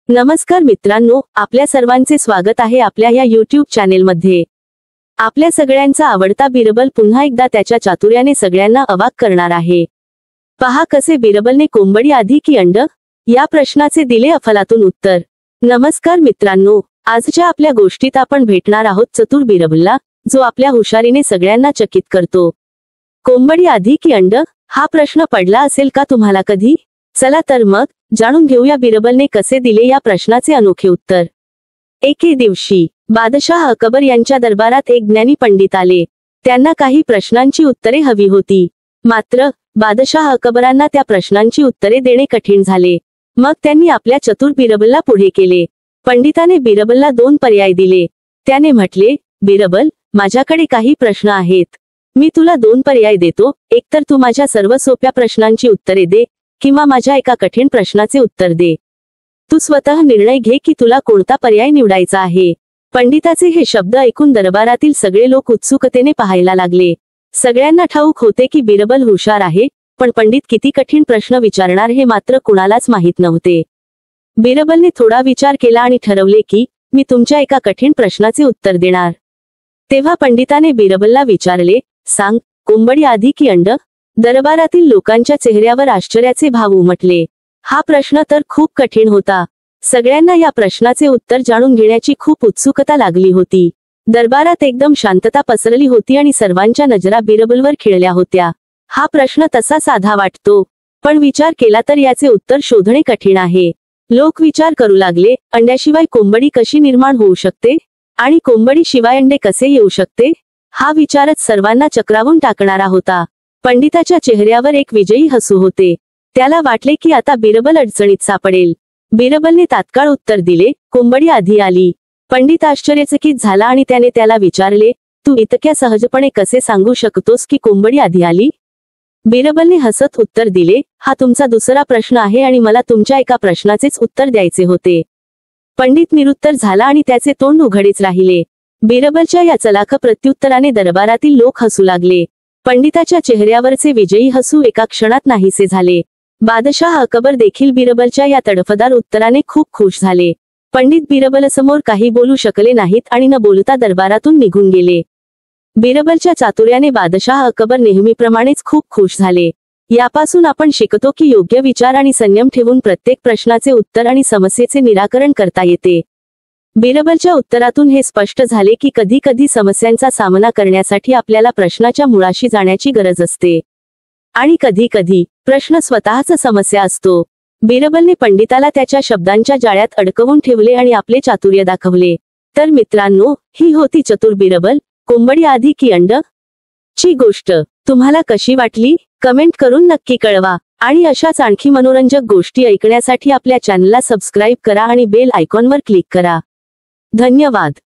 नमस्कार मित्रांनो, आपल्या सर्वांचे स्वागत आहे आपल्या या YouTube चॅनेलमध्ये। आपल्या सगळ्यांचा आवडता बिरबल पुन्हा एकदा त्याच्या चातुर्याने सगळ्यांना अवाक करणार आहे। पहा कसे बिरबलने कोंबडी आधी की अंड या प्रश्नाचे दिले अफलातून उत्तर। नमस्कार मित्रांनो, आजच्या आपल्या गोष्टीत आपण भेटणार आहोत चतुर बिरबलला, जो आपल्या हुशारीने सगळ्यांना चकित करतो। कोंबडी आधी की अंड हा प्रश्न पडला असेल का तुम्हाला कधी? चला तर मग जाणून घेऊया बिरबलने कसे दिले या प्रश्नाचे अनोखे उत्तर। एके दिवशी बादशाह अकबर यांच्या दरबारात एक ज्ञानी पंडित आले। त्यांना काही प्रश्नांची उत्तरे हवी होती, मात्र बादशाह अकबरांना त्या प्रश्नांची उत्तरे देणे कठीण झाले। मग त्यांनी आपल्या चतुर बिरबलला पुढे केले। पंडिताने बिरबलला 2 पर्याय दिले। त्याने म्हटले, बिरबल, माझ्याकडे काही प्रश्न आहेत, मी तुला 2 पर्याय देतो, एकतर तू माझ्या सर्व सोप्या प्रश्नांची उत्तरे दे किंवा माझ्या एका कठीण प्रश्नाचे उत्तर दे। तू स्वतः निर्णय घे की तुला कोणता पर्याय निवडायचा आहे। पंडिताचे हे शब्द ऐकून दरबारातील सगळे लोक उत्सुकतेने पाहायला लागले। सगळ्यांना ठाऊक होते की बिरबल हुशार आहे, पण पंडित किती कठीण प्रश्न विचारणार हे मात्र कुणालाच माहीत नव्हते। बिरबलने थोडा विचार केला आणि ठरवले की मी तुमच्या एका कठीण प्रश्नाचे उत्तर देणार। तेव्हा पंडिताने बिरबलला विचारले, सांग, कोंबडी आधी की अंड? दरबारातील लोकांच्या चेहऱ्यावर आश्चर्याचे भाव उमटले। हा प्रश्न तर खूप कठीण होता। सगळ्यांना या प्रश्नाचे उत्तर जाणून घेण्याची खूप उत्सुकता लागली होती। दरबारात एकदम शांतता पसरली होती आणि सर्वांच्या नजरा बिरबलवर खिळल्या होत्या। हा प्रश्न तसा साधा वाटतो, पण विचार केला तर याचे उत्तर शोधणे कठीण आहे। लोक विचार करू लागले, अंड्याशिवाय कोंबडी कशी निर्माण होऊ शकते आणि कोंबडी शिवाय अंडे कसे येऊ शकते? हा विचारच सर्वांना चक्रावून टाकणारा होता। पंडिताच्या चेहऱ्यावर एक विजयी हसू होते। त्याला वाटले की आता बिरबल अडचणीत सापडेल। बिरबलने तात्काळ उत्तर दिले, कोंबडी आधी आली। पंडित आश्चर्यचकित झाला आणि त्याने त्याला विचारले, तू इतक्या सहजपणे कसे सांगू शकतोस की कोंबडी आधी आली? बिरबलने हसत उत्तर दिले, हा तुमचा दुसरा प्रश्न आहे आणि मला तुमच्या एका प्रश्नाचेच उत्तर द्यायचे होते। पंडित निरुत्तर झाला आणि त्याचे तोंड उघडेच राहिले। बिरबलच्या या चलाख प्रत्युत्तराने दरबारातील लोक हसू लागले। पंडिताच्या चेहऱ्यावरचे विजयी हसू एका क्षणात नाहीसे झाले। बादशाह अकबर देखील बिरबलच्या या तडफदार उत्तराने खूप खुश झाले। पंडित बिरबलसमोर काही बोलू शकले नाहीत आणि न बोलता दरबारातून निघून गेले। बिरबलच्या चातुर्याने बादशाह अकबर नेहमीप्रमाणेच खूप खुश झाले। यापासून आपण शिकतो की योग्य विचार आणि संयम ठेवून प्रत्येक प्रश्नाचे उत्तर आणि समस्येचे निराकरण करता येते। बिरबलच्या उत्तरातून हे स्पष्ट झाले की कधी कधी समस्यांचा सामना करण्यासाठी आपल्याला प्रश्नाच्या मुळाशी जाण्याची गरज असते, आणि कधी कधी प्रश्न स्वतःच समस्या असतो। बिरबलने पंडिताला त्याच्या शब्दांच्या जाळ्यात अडकवून ठेवले आणि आपले चातुर्य दाखवले। तर मित्रांनो, ही होती चतुर बिरबल, कोंबडी आधी की अंड ची गोष्ट। तुम्हाला कशी वाटली? कमेंट करून नक्की कळवा, आणि अशाच आणखी मनोरंजक गोष्टी ऐकण्यासाठी आपल्या चॅनलला सबस्क्राईब करा आणि बेल आयकॉनवर क्लिक करा। धन्यवाद।